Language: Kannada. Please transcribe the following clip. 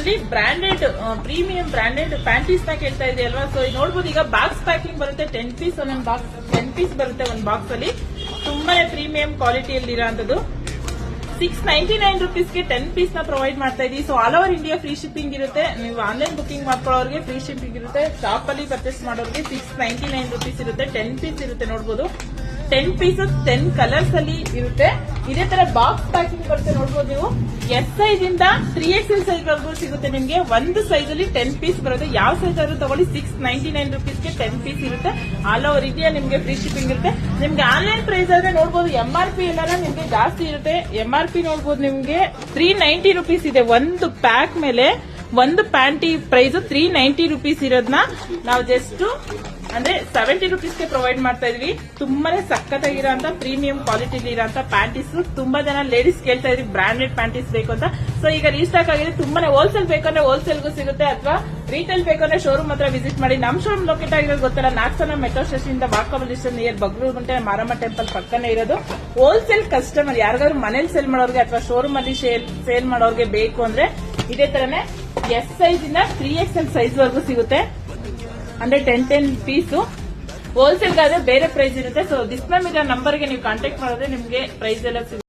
ನಲ್ಲಿ ಬ್ರಾಂಡೆಡ್ ಪ್ರೀಮಿಯಂ ಬ್ರಾಂಡೆಡ್ ಪ್ಯಾಂಟೀಸ್ ನ ಕೇಳ್ತಾ ಇದೆ ಅಲ್ವಾ. ಸೊ ನೋಡಬಹುದು ಈಗ ಬಾಕ್ಸ್ ಪ್ಯಾಕಿಂಗ್ ಬರುತ್ತೆ, 10 ಪೀಸ್ ಒಂದೊಂದು ಬಾಕ್ಸ್ 10 ಪೀಸ್ ಬರುತ್ತೆ ಒಂದು ಬಾಕ್ಸ್ ಅಲ್ಲಿ. ತುಂಬಾನೇ ಪ್ರೀಮಿಯಂ ಕ್ವಾಲಿಟಿಯಲ್ಲಿ ಇರೋಂಥದ್ದು. 699 ರುಪೀಸ್ಗೆ 10 ಪೀಸ್ ನ ಪ್ರೊವೈಡ್ ಮಾಡ್ತಾ ಇದೀವಿ. So all over India free shipping ಇರುತ್ತೆ. ನೀವು ಆನ್ಲೈನ್ ಬುಕಿಂಗ್ ಮಾಡ್ಕೊಳ್ಳೋರಿಗೆ ಫ್ರೀ ಶಿಪ್ಪಿಂಗ್ ಇರುತ್ತೆ. ಶಾಪ್ ಅಲ್ಲಿ ಪರ್ಚೇಸ್ ಮಾಡೋರಿಗೆ 699 ರುಪೀಸ್ ಇರುತ್ತೆ. 10 ಪೀಸ್ ಇರುತ್ತೆ ನೋಡಬಹುದು. 10 ಪೀಸಸ್ 10 ಕಲರ್ಸ್ ಅಲ್ಲಿ ಇರುತ್ತೆ. ಇದೇ ತರ ಬಾಕ್ಸ್ ಪ್ಯಾಕಿಂಗ್ ಬರುತ್ತೆ ನೋಡಬಹುದು ನೀವು. ಎಸ್ ಸೈಜ್ ಇಂದ 3XL ಸೈಜ್ ವರೆಗೂ ಸಿಗುತ್ತೆ ನಿಮಗೆ. ಒಂದು ಸೈಜ್ ಅಲ್ಲಿ 10 ಪೀಸ್ ಬರುತ್ತೆ. ಯಾವ ಸೈಜ್ ಆದ್ರೂ ತಗೊಳ್ಳಿ. 699 ರುಪೀಸ್ಗೆ 10 ಪೀಸ್ ಇರುತ್ತೆ. ಆಲ್ ಓವರ್ ಇಂಡಿಯಾ ನಿಮಗೆ ಫ್ರೀ ಶಿಪ್ಪಿಂಗ್ ಇರುತ್ತೆ. ನಿಮ್ಗೆ ಆನ್ಲೈನ್ ಪ್ರೈಸ್ ಆದ್ರೆ ನೋಡಬಹುದು MRP ಎಲ್ಲ ನಿಮ್ಗೆ ಜಾಸ್ತಿ ಇರುತ್ತೆ. MRP ನೋಡಬಹುದು ನಿಮ್ಗೆ 390 ರುಪೀಸ್ ಇದೆ. ಒಂದು ಪ್ಯಾಕ್ ಮೇಲೆ ಒಂದು ಪ್ಯಾಂಟಿ ಪ್ರೈಸ್ 390 ರುಪೀಸ್ ಇರೋದನ್ನ ನಾವು ಜಸ್ಟ್ ಅಂದ್ರೆ 70 ರುಪೀಸ್ಗೆ ಪ್ರೊವೈಡ್ ಮಾಡ್ತಾ ಇದೀವಿ. ತುಂಬಾನೇ ಸಖತ್ತಾಗಿರೋಂತ ಪ್ರೀಮಿಯಂ ಕ್ವಾಲಿಟಿಲಿ ಇರೋಂತ ಪ್ಯಾಂಟೀಸ್. ತುಂಬಾ ಜನ ಲೇಡೀಸ್ ಕೇಳ್ತಾ ಇದ್ರಿ ಬ್ರಾಂಡೆಡ್ ಪ್ಯಾಂಟೀಸ್ ಬೇಕು ಅಂತ. ಸೊ ಈಗ ರೀಸ್ಟಾಕ್ ಆಗಿದೆ. ತುಂಬಾನೇ ಹೋಲ್ಸೇಲ್ ಬೇಕಂದ್ರೆ ಹೋಲ್ಸೇಲ್ಗೂ ಸಿಗುತ್ತೆ, ಅಥವಾ ರೀಟೇಲ್ ಬೇಕಂದ್ರೆ ಶೋರೂಮ್ ಹತ್ರ ವಿಸಿಟ್ ಮಾಡಿ. ನಮ್ ಶೋರೂಮ್ ಲೊಕೇಟ್ ಆಗಿರೋದು ಗೊತ್ತಲ್ಲ, ನಾಗ್ಸನ ಮೆಟ್ರೋ ಸ್ಟೇಷನ್ ಇಂದ ವಾಕಬಲ್ ಡಿಸ್ಟೆನ್ಸ್ ನಿಯರ್ ಬಗ್ರೂರುಗುಂಟೆ ಮಾರಮ್ಮ ಟೆಂಪಲ್ ಪಕ್ಕನೇ ಇರೋದು. ಹೋಲ್ಸೇಲ್ ಕಸ್ಟಮರ್ ಯಾರಿಗಾದ್ರು ಮನೇಲಿ ಸೇಲ್ ಮಾಡೋರಿಗೆ ಅಥವಾ ಶೋರೂಮ್ ಅಲ್ಲಿ ಸೇಲ್ ಮಾಡೋರಿಗೆ ಬೇಕು ಅಂದ್ರೆ ಇದೇ ತರನೇ ಎಸ್ ಸೈಜ್ ಇಂದ 3XL ಸೈಜ್ ವರೆಗೂ ಸಿಗುತ್ತೆ. ಅಂದ್ರೆ 10 ಪೀಸು. ಹೋಲ್ಸೇಲ್ ಗಾದ್ರೆ ಬೇರೆ ಪ್ರೈಸ್ ಇರುತ್ತೆ. ಸೊ ಡಿಸ್ಪ್ಲೇ ಮೇಲೆ ನಂಬರ್ಗೆ ನೀವು ಕಾಂಟ್ಯಾಕ್ಟ್ ಮಾಡಿದ್ರೆ ನಿಮಗೆ ಪ್ರೈಸ್ ಎಲ್ಲ ಸಿಗುತ್ತೆ.